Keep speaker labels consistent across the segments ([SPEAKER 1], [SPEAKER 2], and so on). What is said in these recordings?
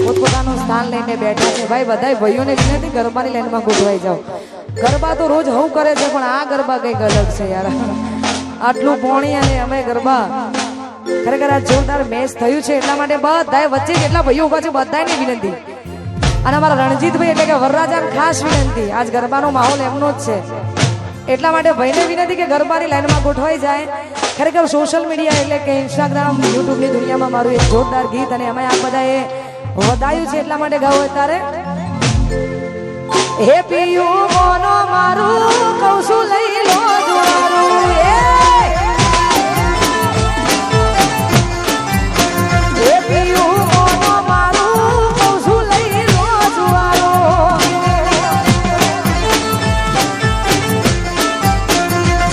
[SPEAKER 1] પોતપોતાનું સ્થાન લઈને બેઠા છે ભાઈ બધાય ભાઈઓને વિનંતી ગરબાની લાઈનમાં ગોઠવાઈ જાઓ ગરબા તો રોજ હું કરે છે પણ આ ગરબા કંઈક અલગ છે યાર આટલું પોણી અને અમે ગરબા ખરેખર આ જોરદાર મેચ થયું છે એટલા માટે બધાય વચ્ચે જેટલા ભાઈઓ ઉભા છે બધાયને વિનંતી અને અમારા રણજીતભાઈ એટલે કે વરરાજાને ખાસ વિનંતી આજ ગરબાનો માહોલ એમનો જ છે એટલા માટે ભાઈને વિનંતી કે ગરબાની લાઈનમાં ગોઠવાઈ જાય ખરેખર સોશિયલ મીડિયા એટલે કે ઇન્સ્ટાગ્રામ યુટ્યુબની દુનિયામાં મારું એક જોરદાર ગીત અને અમે આ બધાએ વધાયું છે એટલા માટે ગાવું અત્યારે હે પિયું મોનો મારું કૌશું લઈ લો દ્વારું હે પિયું મોનો મારું કૌશું લઈ લો દ્વારું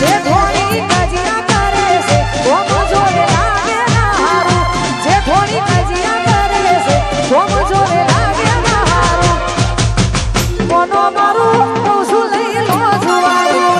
[SPEAKER 1] જે થોડી કજિયા કરે છે કોમ જોડે લાગે ના હારું જે થોડી કજિયા કરે છે કોમ જોડે લાગે ના હારું મોનો મારું કૌશું લઈ લો દ્વારું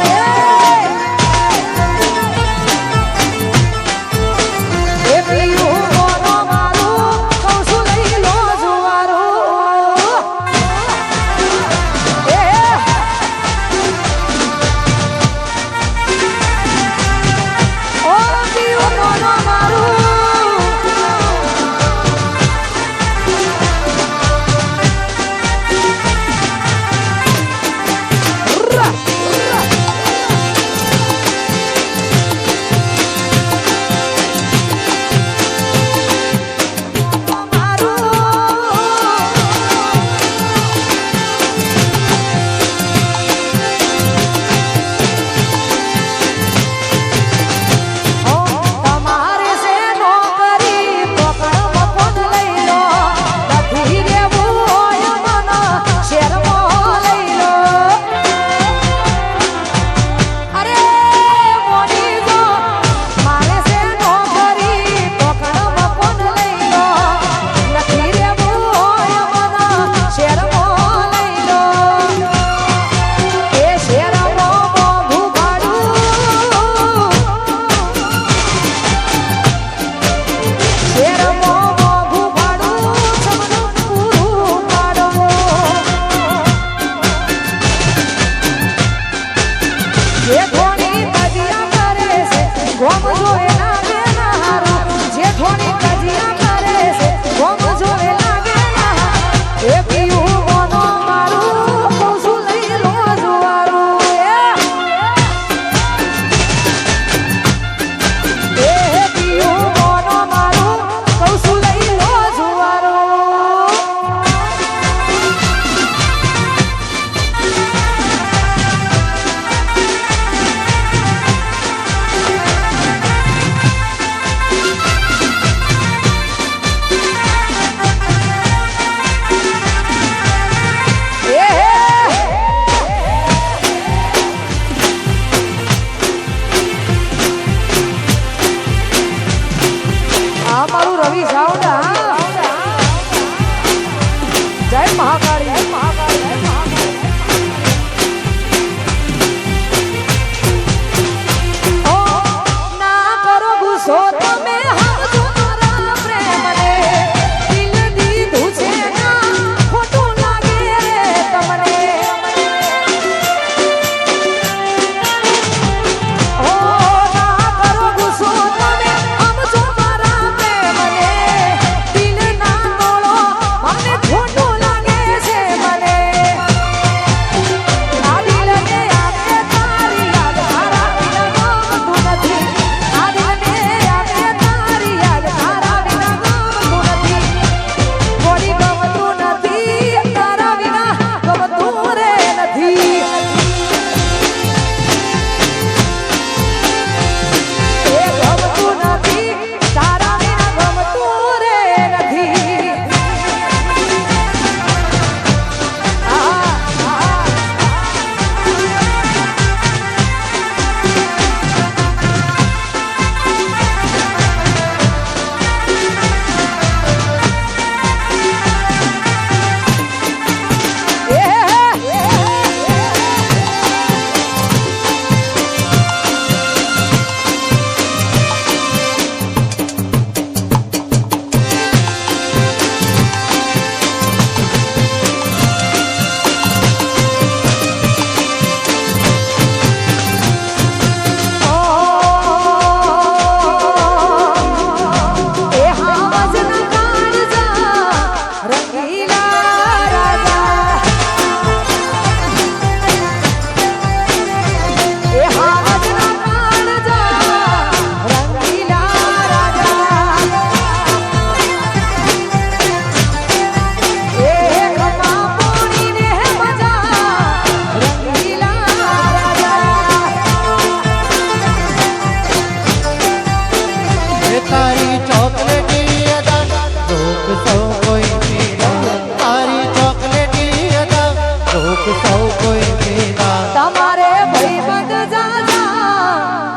[SPEAKER 2] કોઈ પીડા મારી ચોકલેટી અદા લોક સૌ કોઈ પીડા
[SPEAKER 1] તમારે ભાઈબંધ જાજા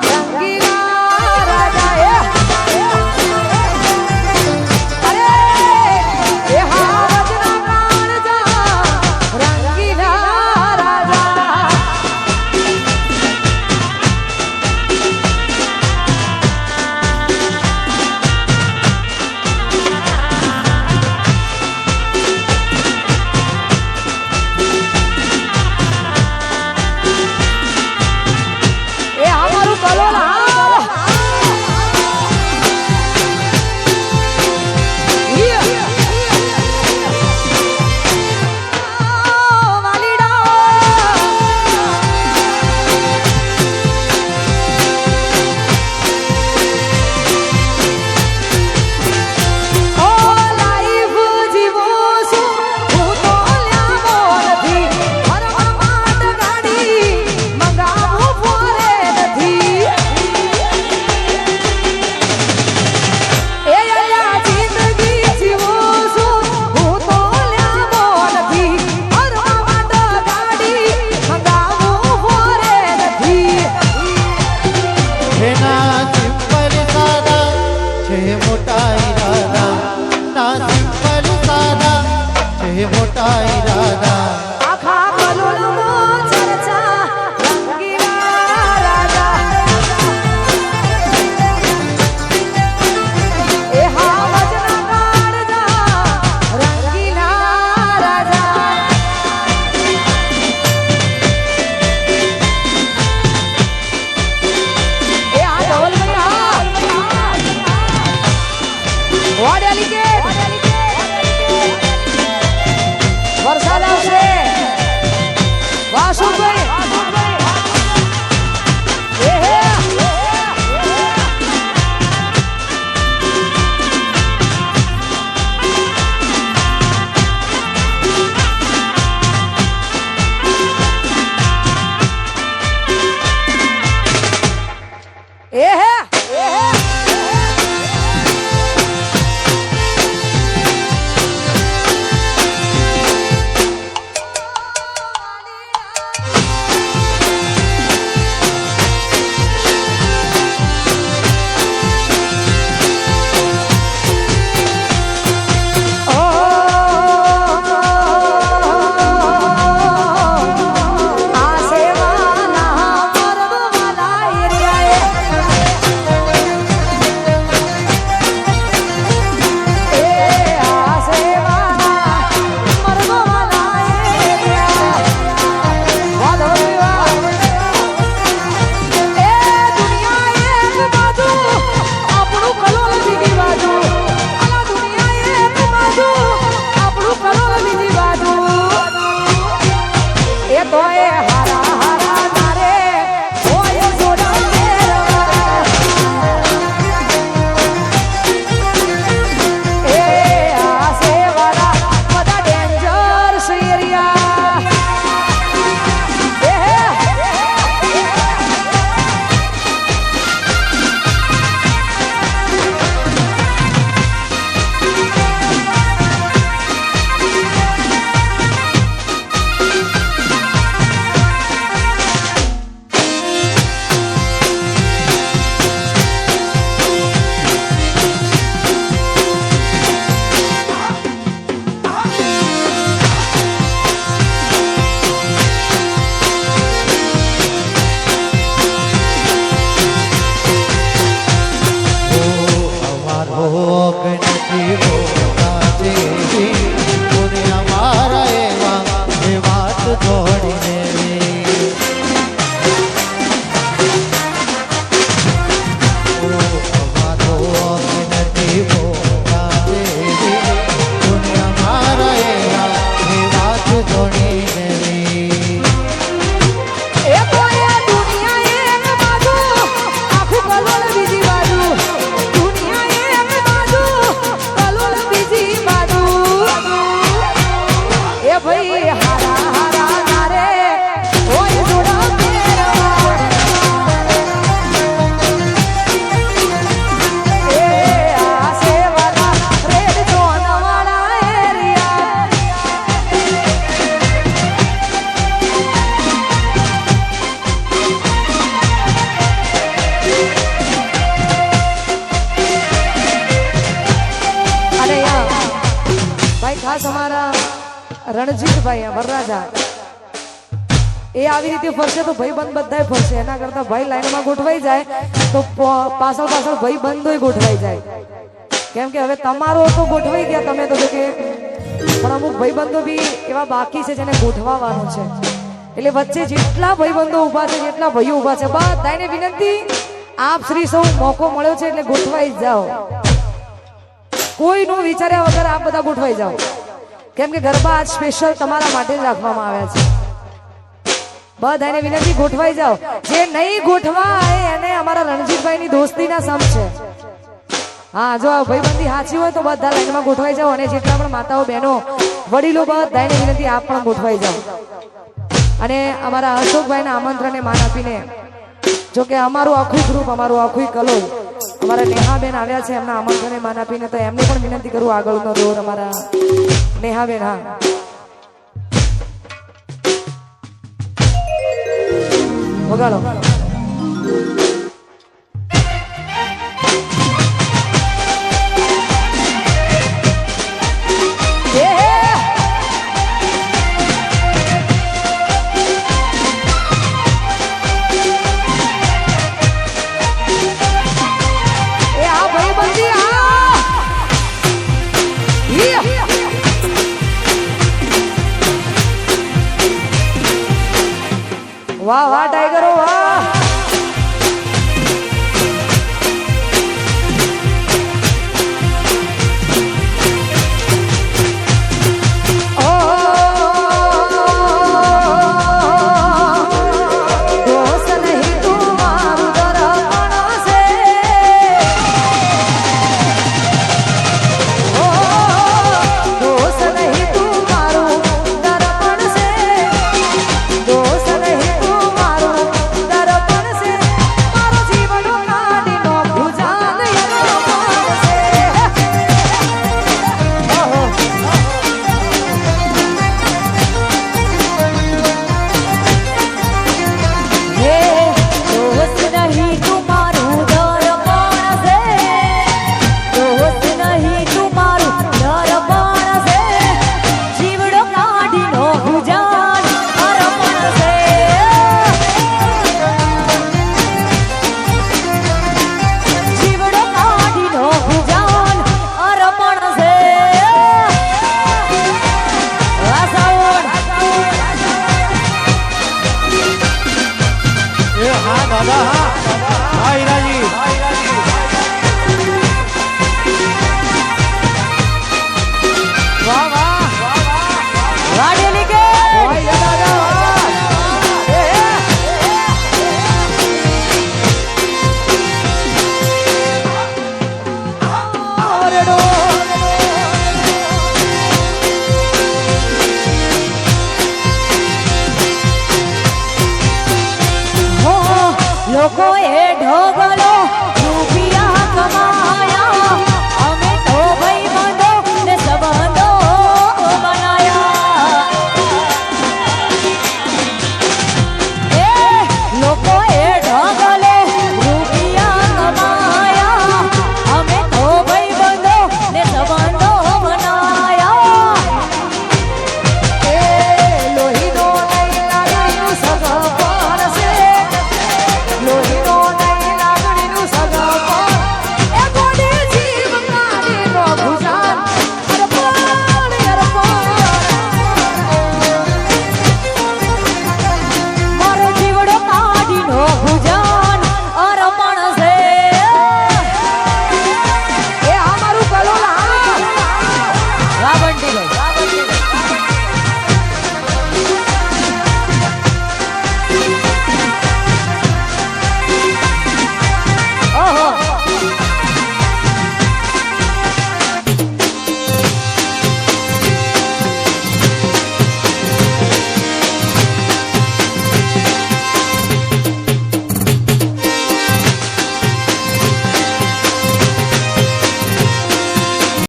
[SPEAKER 1] રંગીલા રાજા અરે એ હાવજના કાળજા રંગીલા રાજા એ અમારું કલોલ
[SPEAKER 2] એના સિમ્પલ સાદા છે મોટા ઈરાદા ના સિમ્પલ સાદા છે મોટા ઈરાદા
[SPEAKER 1] આખા કલોલમાં ચર્ચા રંગીલા રાજા એ હાવજના કાળજા રંગીલા રાજા એ આ ધવલભાઈ વાડેલી કે વર્ષ ભાઈ ખાસ અમારા રણજીતભાઈ વરરાજા એ આવી રીતે ફરશે તો ભાઈ બંધ બધાય ફરશે. એના કરતા ભાઈ લાઈનમાં ગોઠવાઈ જાય તો પાછળ પાછળ ભાઈ બંધોય ગોઠવાઈ જાય. કેમ કે હવે તમારો તો ગોઠવાઈ ગયા તમે તો કે, પણ અમુક ભાઈબંધો બી એવા બાકી છે જેને ગોઠવાવાનું છે. એટલે વચ્ચે જેટલા ભાઈબંધો ઉભા છે, જેટલા ભાઈઓ ઉભા છે, બધાને વિનંતી આપ શ્રી સૌ મોકો મળ્યો છે એટલે ગોઠવાઈ જાઓ. કોઈનું વિચાર્યા વગર આપ બધા ગોઠવાઈ જાઓ. કેમ કે ગરબા આજ સ્પેશિયલ તમારા માટે જ રાખવામાં આવ્યા છે. બધાને વિનંતી ગોઠવાઈ જાઓ. જે નહીં ગોઠવાય એને અમારા રણજીતભાઈની દોસ્તીના સમ છે. હા, જો ભાઈબંધી સાચી હોય તો બધા લાઈનમાં ગોઠવાઈ જાઓ. અને જેટલા પણ માતાઓ બહેનો વડીલો બધાને વિનંતી આપ પણ ગોઠવાઈ જાઓ. અને અમારા અશોકભાઈના આમંત્રણને માન આપીને, જો કે અમારું આખું ગ્રુપ, અમારું આખું કલોલ, અમારા નેહાબેન આવ્યા છે એમના આમંત્રણને માન આપીને, તો એમને પણ વિનંતી કરું આગળનો દોર અમારા નેહાબેન. હા, વગાડો.